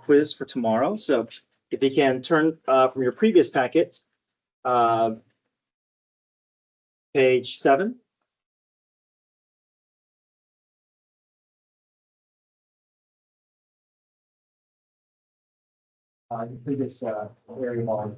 quiz for tomorrow. So if you can turn from your previous packet, page 7. Your previous area long.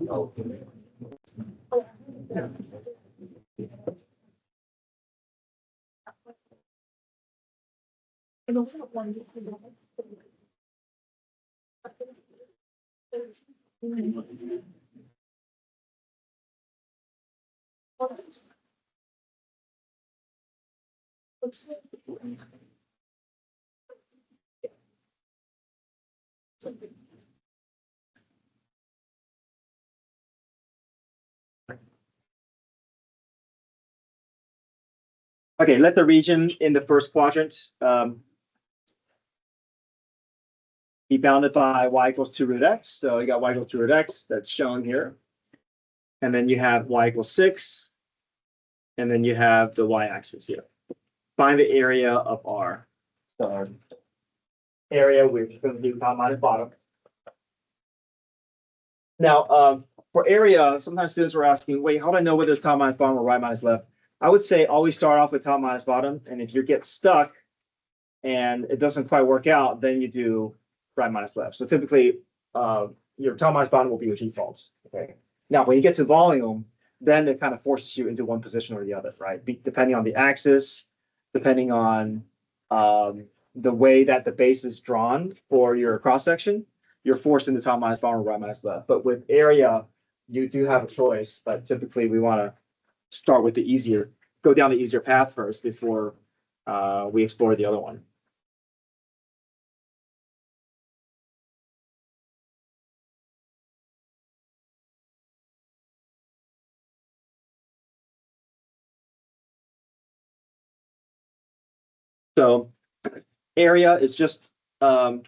Okay, let the region in the first quadrant be bounded by y equals 2 root x. So you got y equals 2 root x, that's shown here. And then you have y equals 6. And then you have the y-axis here. Find the area of R. So area, we're just going to do top minus bottom. Now, for area, sometimes students were asking, wait, how do I know whether it's top minus bottom or right minus left? I would say always start off with top minus bottom. And if you get stuck and it doesn't quite work out, then you do right minus left. So typically, your top minus bottom will be your default. Okay. Now, when you get to volume, then it kind of forces you into one position or the other, right? Depending on the axis, depending on the way that the base is drawn for your cross section, you're forced into top minus bottom or right minus left. But with area, you do have a choice, but typically we want to start with the easier, go down the easier path first before we explore the other one. So area is just, in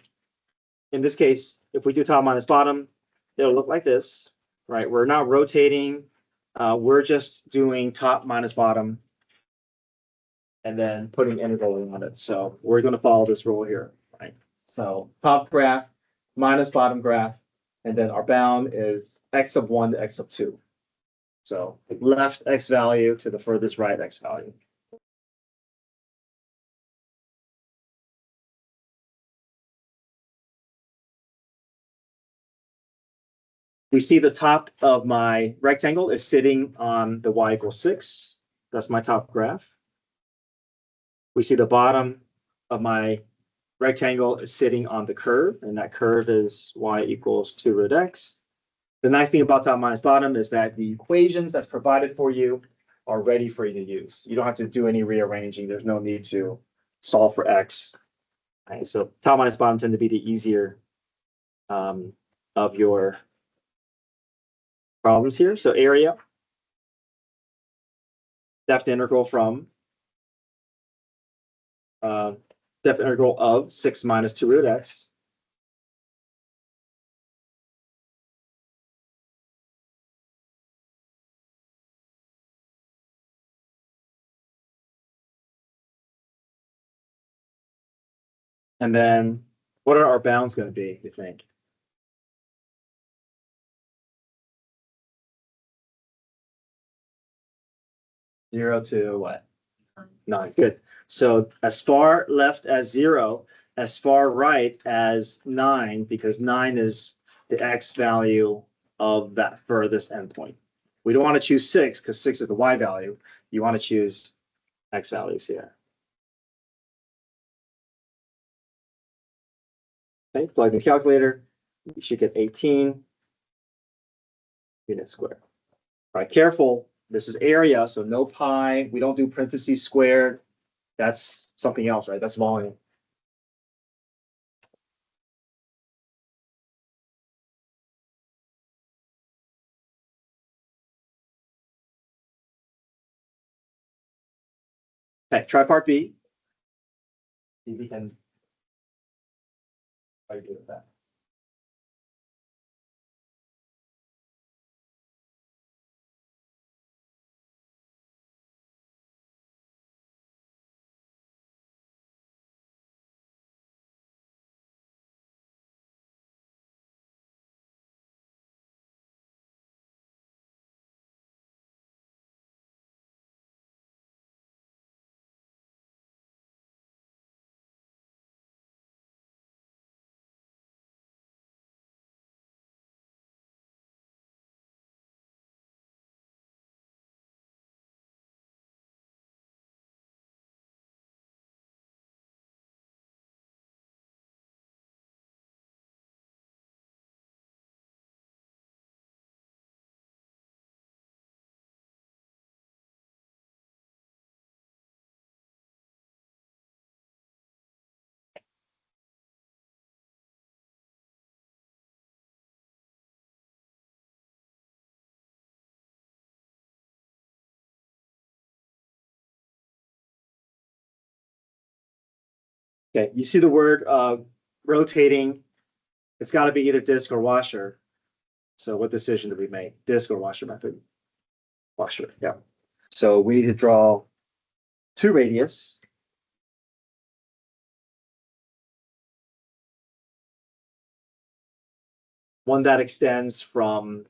this case, if we do top minus bottom, it'll look like this, right? We're not rotating. We're just doing top minus bottom and then putting integral on it. So we're going to follow this rule here, right? So top graph minus bottom graph, and then our bound is x of 1 to x of 2. So left x value to the furthest right x value. We see the top of my rectangle is sitting on the y equals 6. That's my top graph. We see the bottom of my rectangle is sitting on the curve, and that curve is y equals 2 root x. The nice thing about top minus bottom is that the equations that's provided for you are ready for you to use. You don't have to do any rearranging. There's no need to solve for x. Right, so top minus bottom tend to be the easier of your problems here. So area, depth integral from depth integral of 6 minus 2 root x. And then what are our bounds going to be, you think? 0 to what? 9. Good. So as far left as 0, as far right as 9, because 9 is the x value of that furthest endpoint. We don't want to choose 6 because 6 is the y value. You want to choose x values here. Okay, plug in the calculator. You should get 18 units squared. All right, careful. This is area, so no pi. We don't do parentheses squared. That's something else, right? That's volume. Okay, try part B. See if we can try to do that. Okay, you see the word rotating. It's got to be either disk or washer. So what decision do we make? Disk or washer method? Washer, yeah. So we need to draw two radius. One that extends from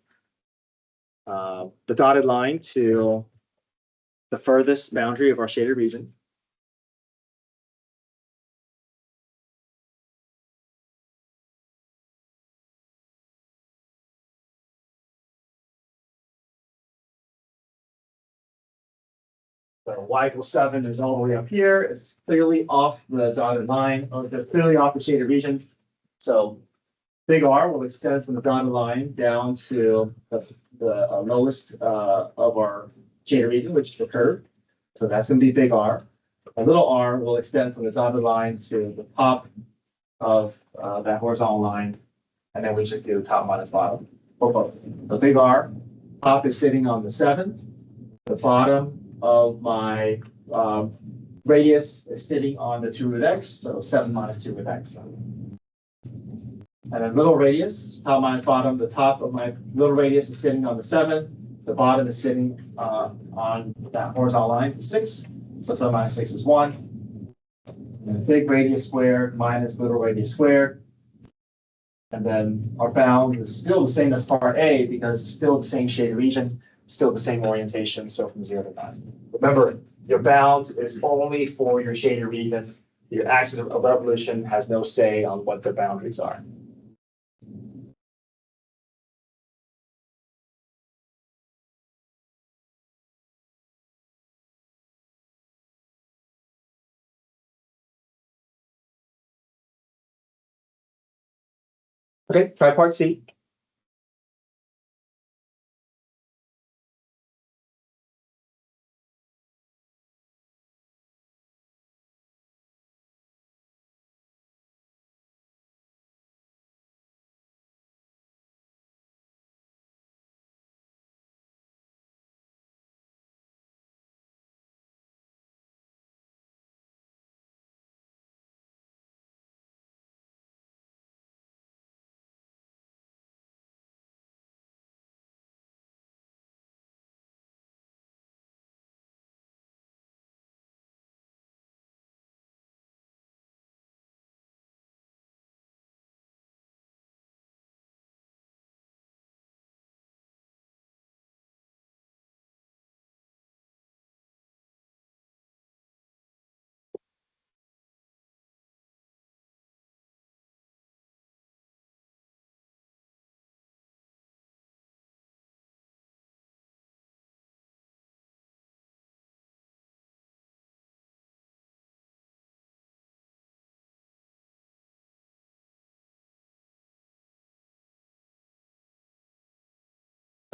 the dotted line to the furthest boundary of our shaded region. So y equals 7 is all the way up here. It's clearly off the dotted line, or it's clearly off the shaded region. So big R will extend from the dotted line down to the lowest of our shaded region, which is the curve. So that's going to be big R. A little r will extend from the dotted line to the top of that horizontal line. And then we just do top minus bottom for both. The big R, top is sitting on the 7. The bottom of my radius is sitting on the 2 root x, so 7 minus 2 root x. And then little radius, top minus bottom, the top of my little radius is sitting on the 7. The bottom is sitting on that horizontal line, 6. So 7 minus 6 is 1. And big radius squared minus little radius squared. And then our bound is still the same as part A because it's still the same shaded region, still the same orientation, so from 0 to 9. Remember, your bounds is only for your shaded region. Your axis of revolution has no say on what the boundaries are. Okay, try part C.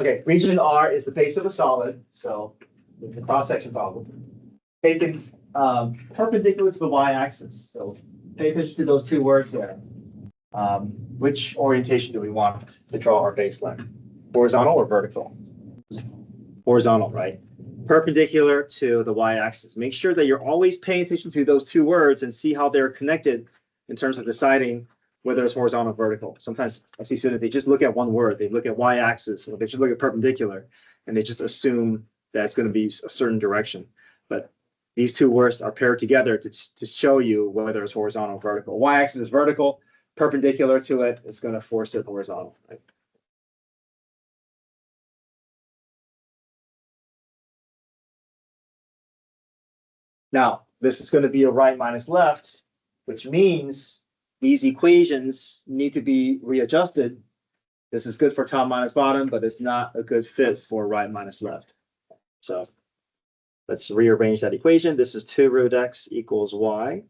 Okay, region R is the face of a solid, so it's a cross-section problem. Taken perpendicular to the y-axis. So pay attention to those two words there. Which orientation do we want to draw our baseline? Horizontal or vertical? Horizontal, right? Perpendicular to the y-axis. Make sure that you're always paying attention to those two words and see how they're connected in terms of deciding whether it's horizontal or vertical. Sometimes I see students, they just look at one word. They look at y-axis, or they just look at perpendicular, and they just assume that it's going to be a certain direction. But these two words are paired together to show you whether it's horizontal or vertical. Y-axis is vertical, perpendicular to it, it's going to force it horizontal. Right? Now, this is going to be a right minus left, which means these equations need to be readjusted. This is good for top minus bottom, but it's not a good fit for right minus left. So let's rearrange that equation. This is 2 root x equals y.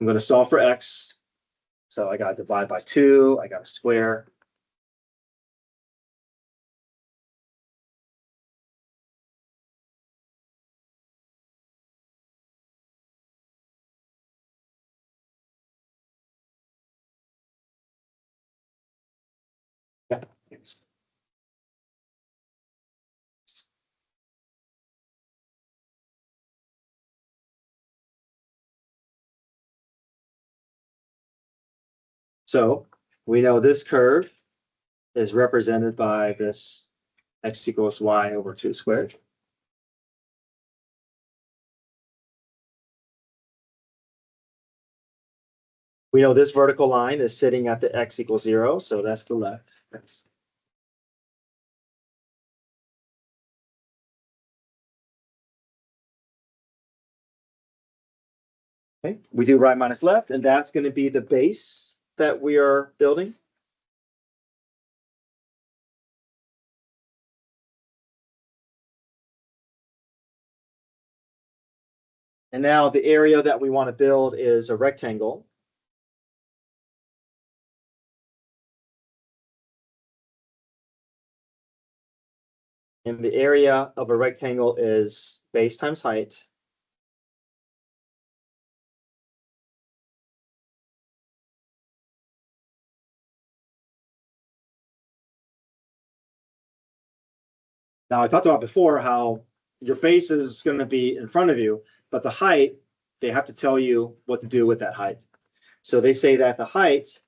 I'm going to solve for x. So I got to divide by 2. I got to square. Yeah. So we know this curve is represented by this x equals y over 2 squared. We know this vertical line is sitting at the x equals 0, so that's the left. Okay, we do right minus left, and that's going to be the base that we are building. And now the area that we want to build is a rectangle. And the area of a rectangle is base times height. Now, I talked about before how your base is going to be in front of you, but the height, they have to tell you what to do with that height. So they say that the height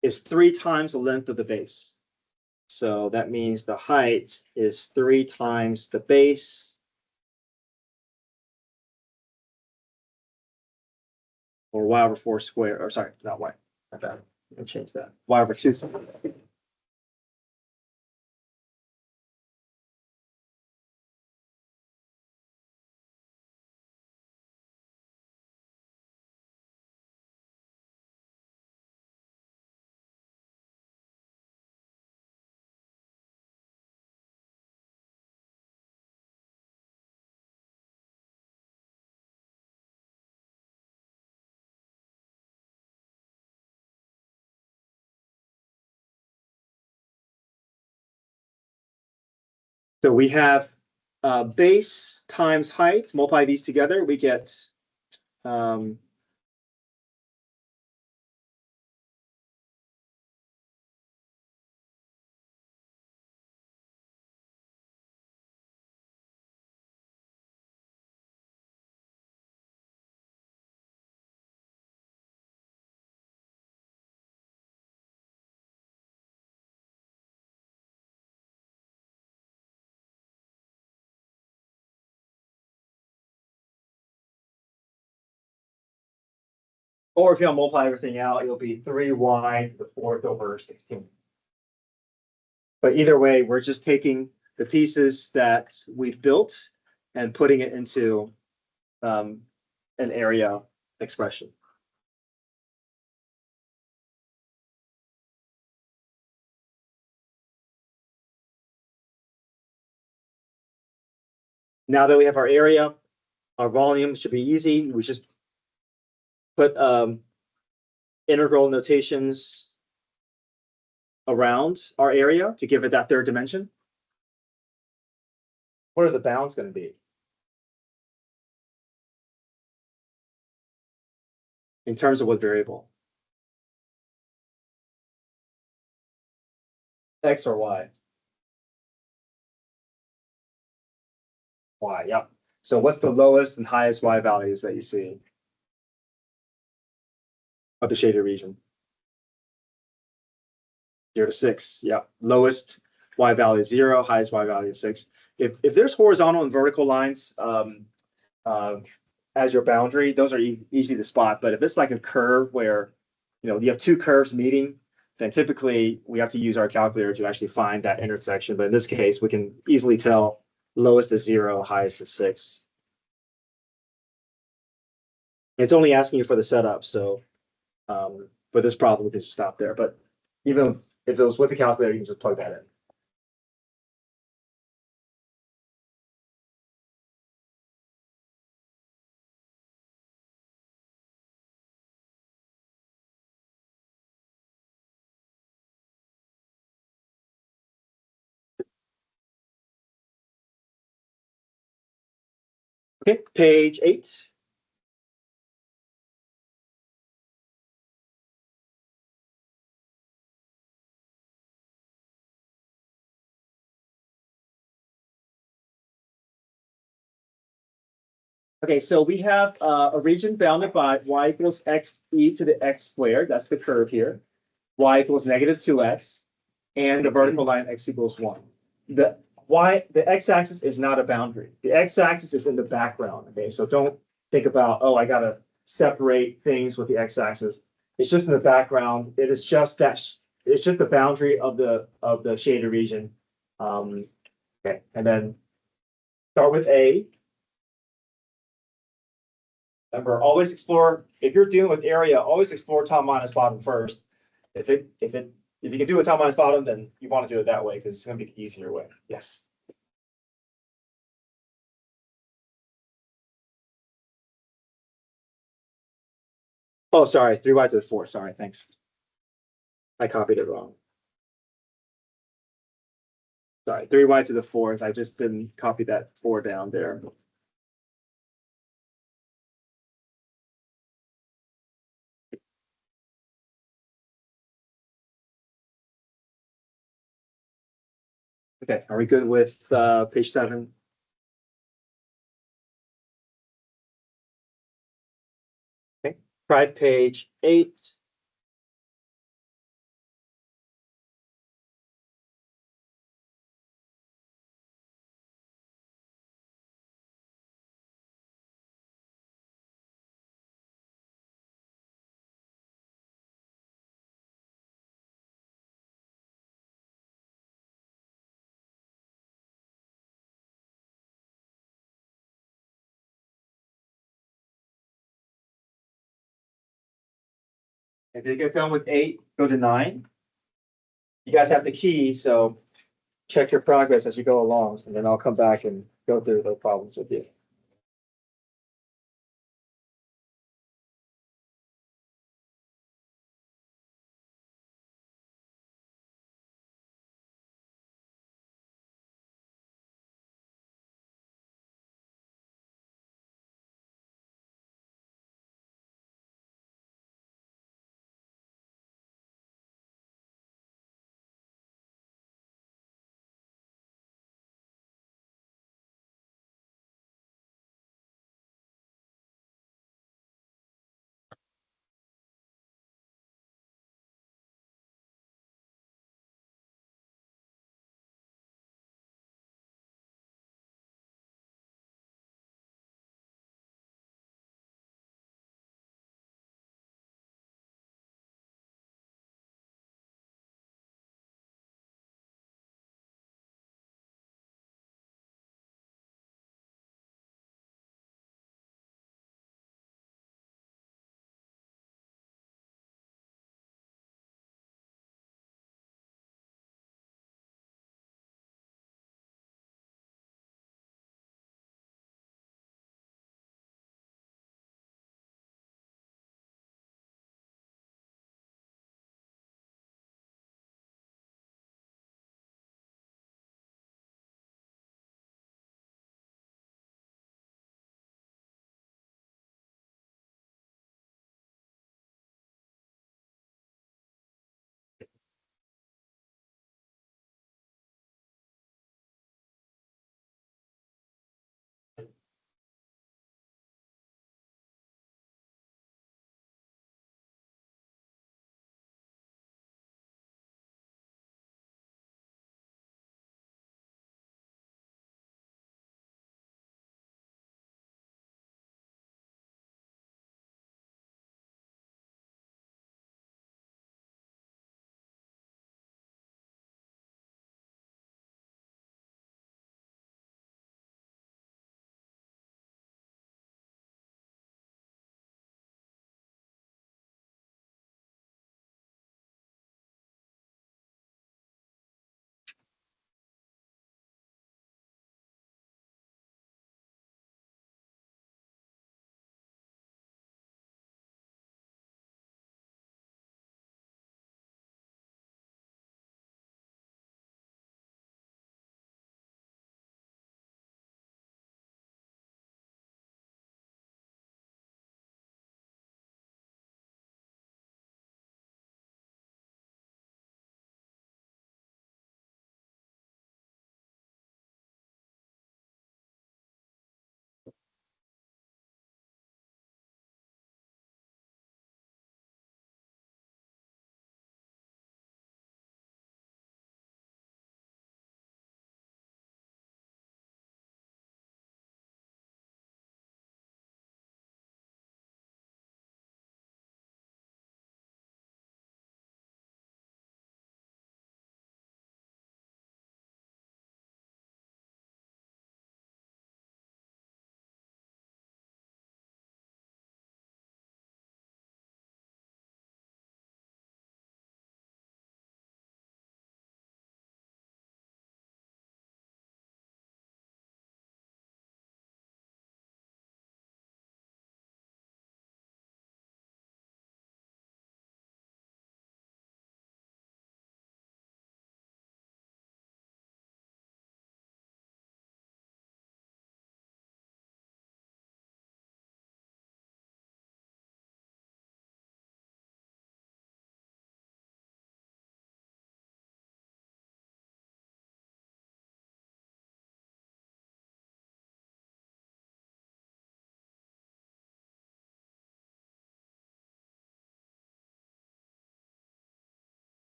is 3 times the length of the base. So that means the height is 3 times the base, or y over 4 squared, or sorry, not y, not that. I'll change that. Y over 2. So we have base times height, multiply these together, we get um, or if you multiply everything out, it'll be 3y to the 4th over 16. But either way, we're just taking the pieces that we've built and putting it into an area expression. Now that we have our area, our volume should be easy. We just put integral notations around our area to give it that third dimension. What are the bounds going to be? In terms of what variable? X or Y? Y, yep. So what's the lowest and highest Y values that you see of the shaded region? 0 to 6, yep. Lowest Y value is 0, highest Y value is 6. If there's horizontal and vertical lines as your boundary, those are easy to spot. But if it's like a curve where you have two curves meeting, then typically we have to use our calculator to actually find that intersection. But in this case, we can easily tell lowest is 0, highest is 6. It's only asking you for the setup. So for this problem, we can just stop there. But even if it was with the calculator, you can just plug that in. Okay, page 8. Okay, so we have a region bounded by y equals x e to the x squared. That's the curve here. y equals negative 2x, and the vertical line x equals 1. The x-axis is not a boundary. The x-axis is in the background. Okay, so don't think about, oh, I gotta separate things with the x-axis. It's just in the background. It is just that it's just the boundary of the shaded region. Okay, and then start with A. Remember, always explore. If you're dealing with area, always explore top minus bottom first. If you can do a top minus bottom, then you want to do it that way because it's going to be the easier way. Yes. Oh, sorry. 3y to the 4. Sorry. Thanks. I copied it wrong. Sorry. 3y to the 4th. I just didn't copy that 4 down there. Okay. Are we good with page 7? Okay. Try page 8. If you get done with 8, go to 9. You guys have the key, so check your progress as you go along, and then I'll come back and go through the problems with you.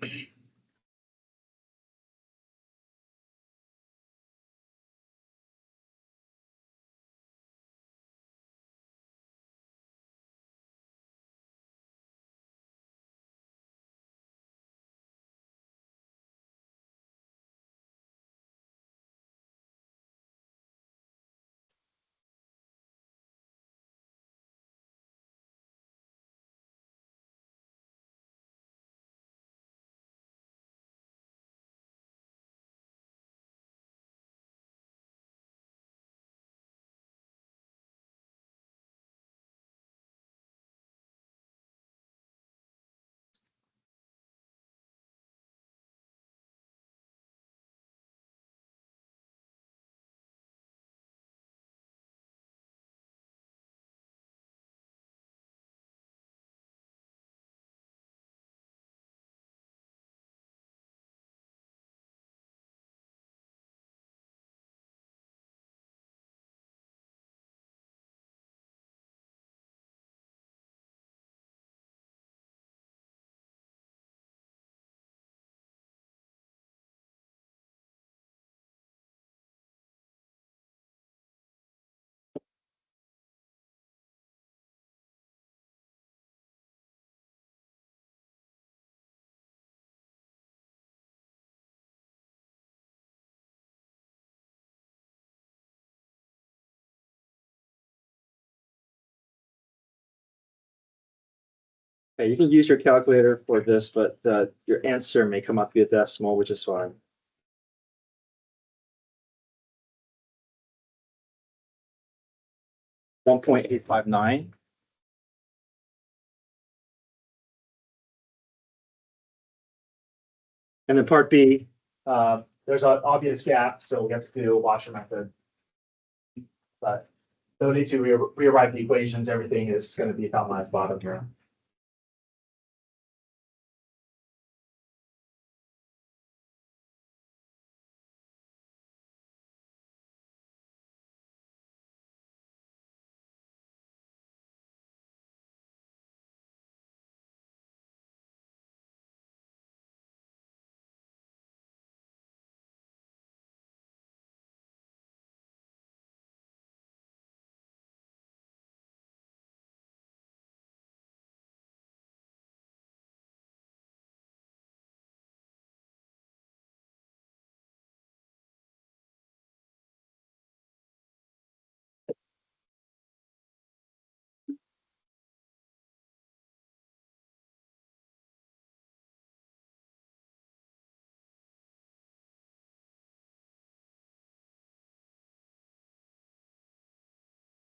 Okay, you can use your calculator for this, but your answer may come up to be a decimal, which is fine. 1.859. And then part B, there's an obvious gap, so we have to do a washer method. But no need to rewrite the equations. Everything is going to be top minus bottom here.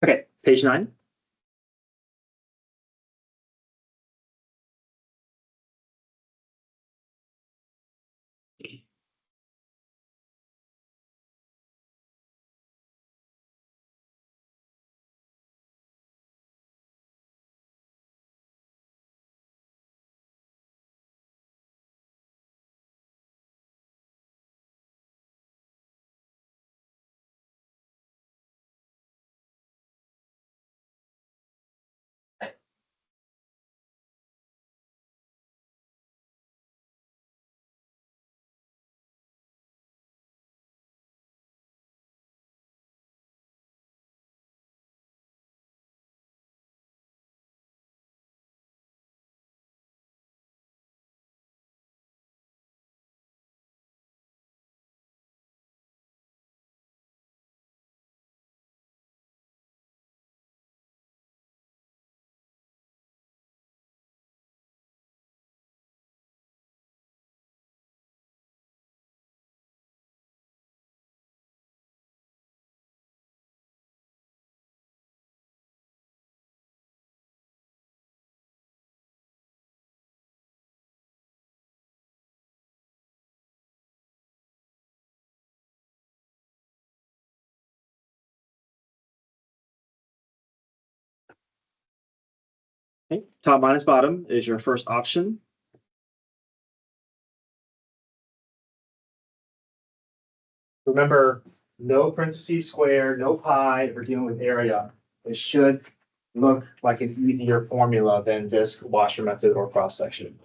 Okay, page 9. Okay, top minus bottom is your first option. Remember, no parentheses square, no pi, if we're dealing with area. It should look like an easier formula than just washer method or cross section.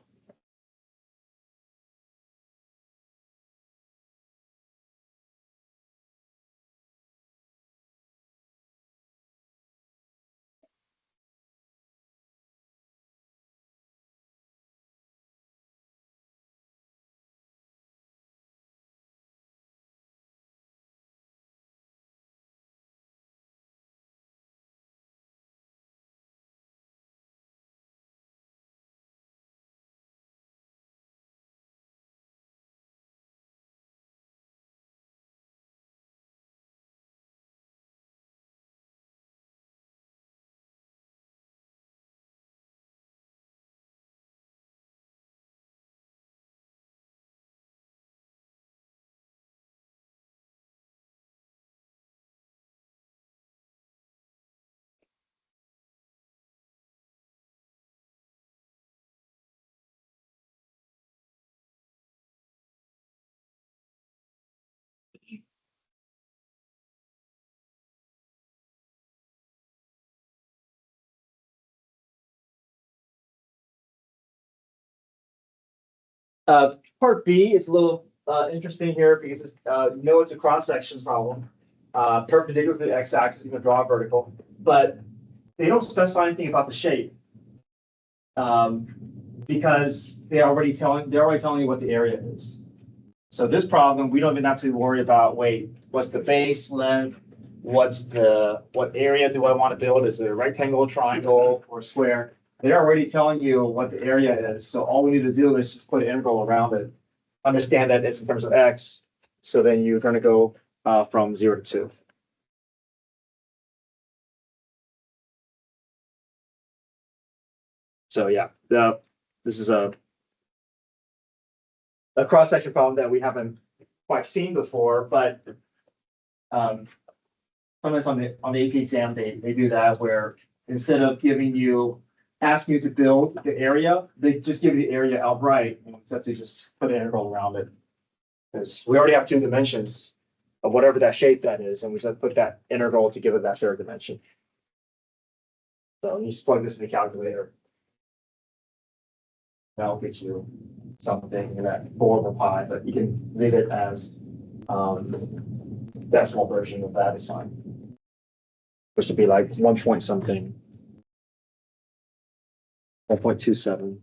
Part B is a little interesting here because it's, you know it's a cross-section problem. Perpendicular to the x-axis, you can draw a vertical, but they don't specify anything about the shape. Because they're already telling you what the area is. So this problem, we don't even have to worry about, wait, what's the base length? What area do I want to build? Is it a rectangle, triangle, or square? They're already telling you what the area is. So all we need to do is just put an integral around it. Understand that it's in terms of x. So then you're going to go from 0 to 2. So yeah, this is a cross-section problem that we haven't quite seen before, but sometimes on the AP exam, they do that where instead of asking you to build the area, they just give you the area outright, and you have to just put an integral around it. Because we already have 2 dimensions of whatever that shape that is, and we just put that integral to give it that 3rd dimension. So you just plug this in the calculator. That'll get you something in that 4 over pi, but you can leave it as decimal version of that is fine. Which would be like 1 point something. 1.27.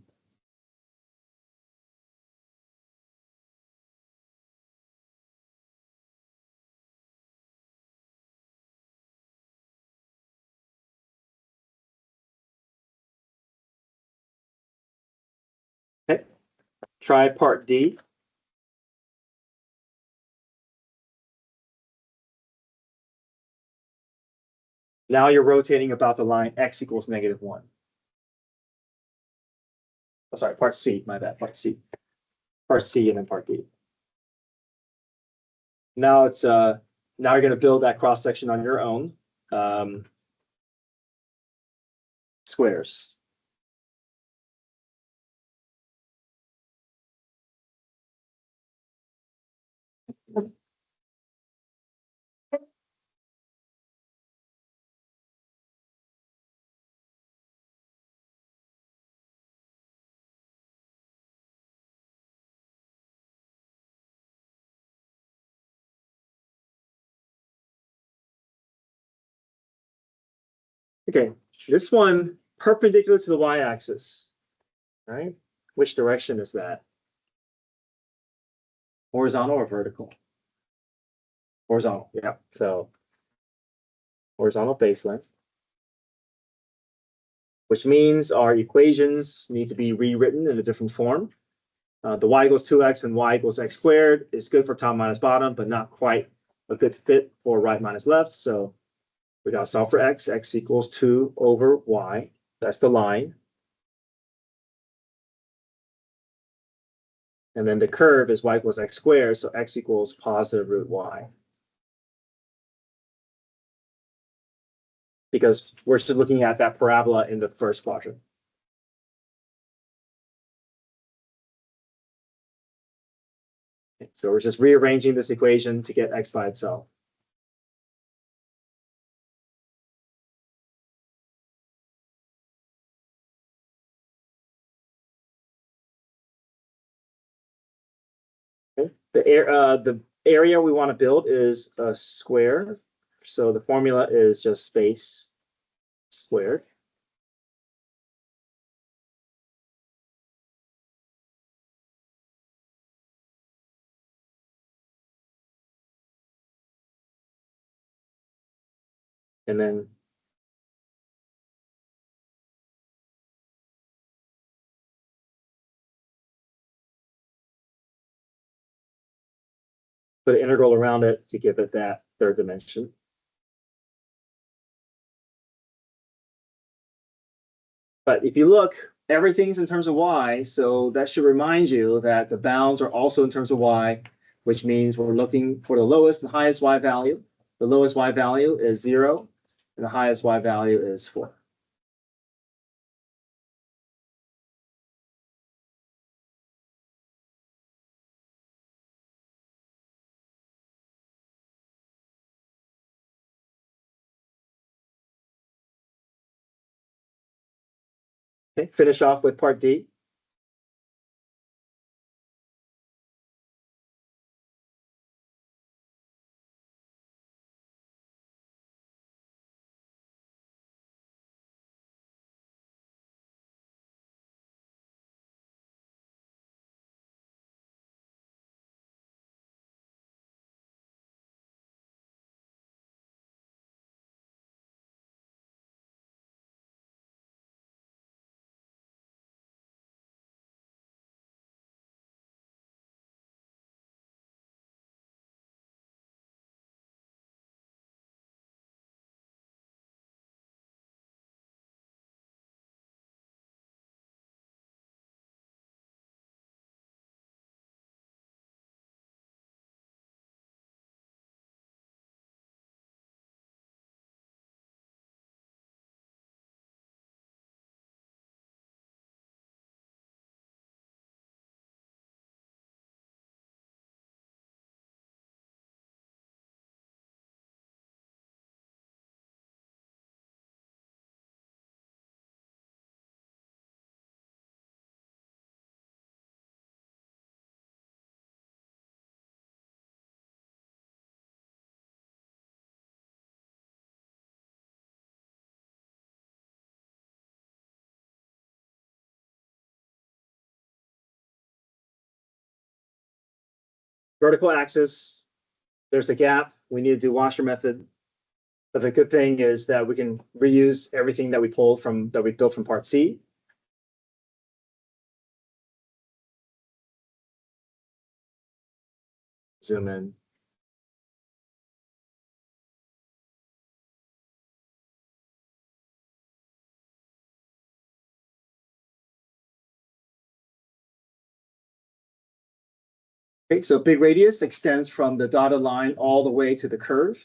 Okay. Try part D. Now you're rotating about the line x equals -1. Oh, sorry, part C, my bad, part C. Part C and then part D. Now it's now you're going to build that cross section on your own. Squares. Okay, this one perpendicular to the y-axis, right? Which direction is that? Horizontal or vertical? Horizontal, yeah. So horizontal base length, which means our equations need to be rewritten in a different form. The y equals 2x and y equals x squared is good for top minus bottom, but not quite a good fit for right minus left. So we got to solve for x. X equals 2 over y. That's the line. And then the curve is y equals x squared, so x equals positive root y. Because we're still looking at that parabola in the first quadrant. Okay, so we're just rearranging this equation to get x by itself. Okay. The area we want to build is a square. So the formula is just space squared. And then put an integral around it to give it that 3rd dimension. But if you look, everything's in terms of y, so that should remind you that the bounds are also in terms of y, which means we're looking for the lowest and highest y value. The lowest y value is 0, and the highest y value is 4. Okay, finish off with part D. vertical axis, there's a gap. We need to do washer method. But the good thing is that we can reuse everything that we built from part C. Zoom in. Okay, so big radius extends from the dotted line all the way to the curve.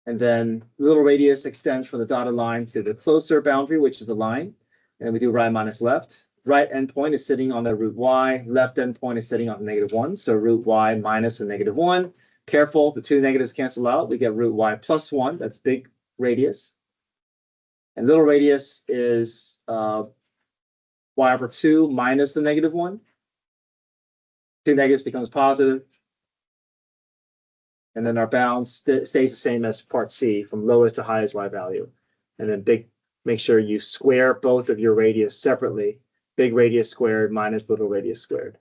And then little radius extends from the dotted line to the closer boundary, which is the line. And we do right minus left. Right endpoint is sitting on the root y. Left endpoint is sitting on the -1. So root y minus the -1. Careful, the two negatives cancel out. We get root y plus 1. That's big radius. And little radius is y over 2 minus the -1. Two negatives becomes positive. And then our bound stays the same as part C, from lowest to highest y value. And then make sure you square both of your radius separately. Big radius squared minus little radius squared.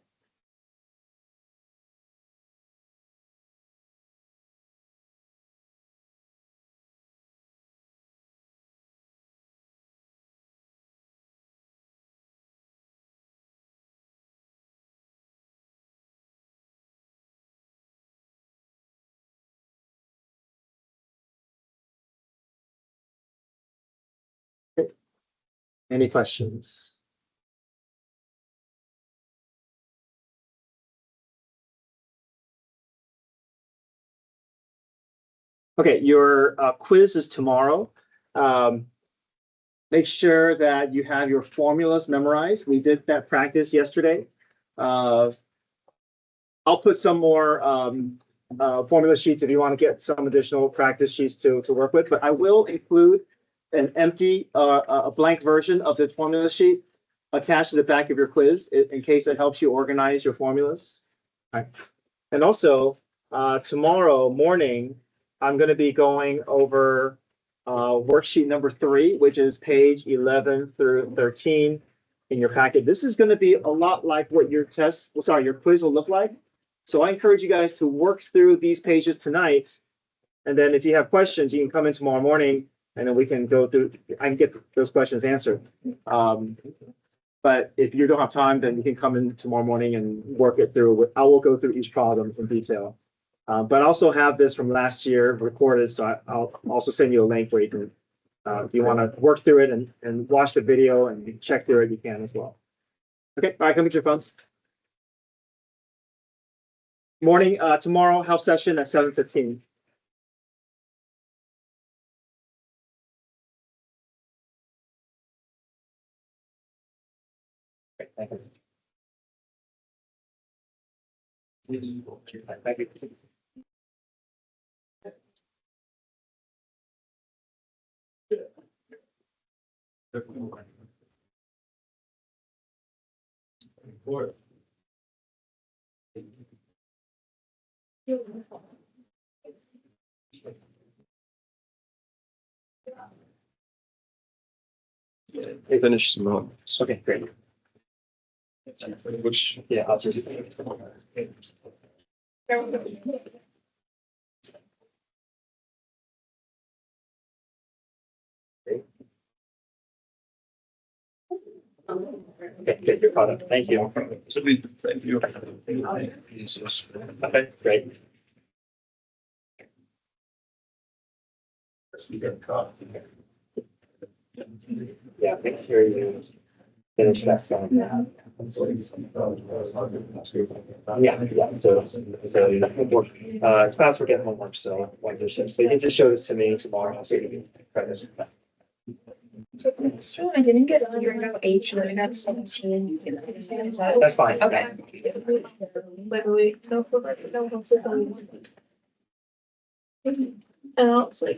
Okay. Any questions? Okay, your quiz is tomorrow. Make sure that you have your formulas memorized. We did that practice yesterday. I'll put some more formula sheets if you want to get some additional practice sheets to work with, but I will include an empty, a blank version of the formula sheet attached to the back of your quiz in case it helps you organize your formulas. All right. And also, tomorrow morning, I'm going to be going over worksheet number 3, which is page 11 through 13 in your packet. This is going to be a lot like what your your quiz will look like. So I encourage you guys to work through these pages tonight. And then if you have questions, you can come in tomorrow morning and then we can go through, I can get those questions answered. But if you don't have time, then you can come in tomorrow morning and work it through. I will go through each problem in detail. But I also have this from last year recorded, so I'll also send you a link where you can, if you want to work through it and watch the video and check through it, you can as well. Okay, all right, come get your phones. Morning, tomorrow, health session at 7:15. Okay, thank you. Thank you. They finished some more. Okay, great. Which, Yeah, I'll just. Okay, good, you're caught up. Thank you. so we, thank you. Okay, great. Yeah, make sure you finish that. Yeah, so, class will get homework, so 1%. So you can just show this to me tomorrow. I'll see you. So I didn't get under 18, I got 17. Is that That's fine. okay? Wait, no, no, it's like,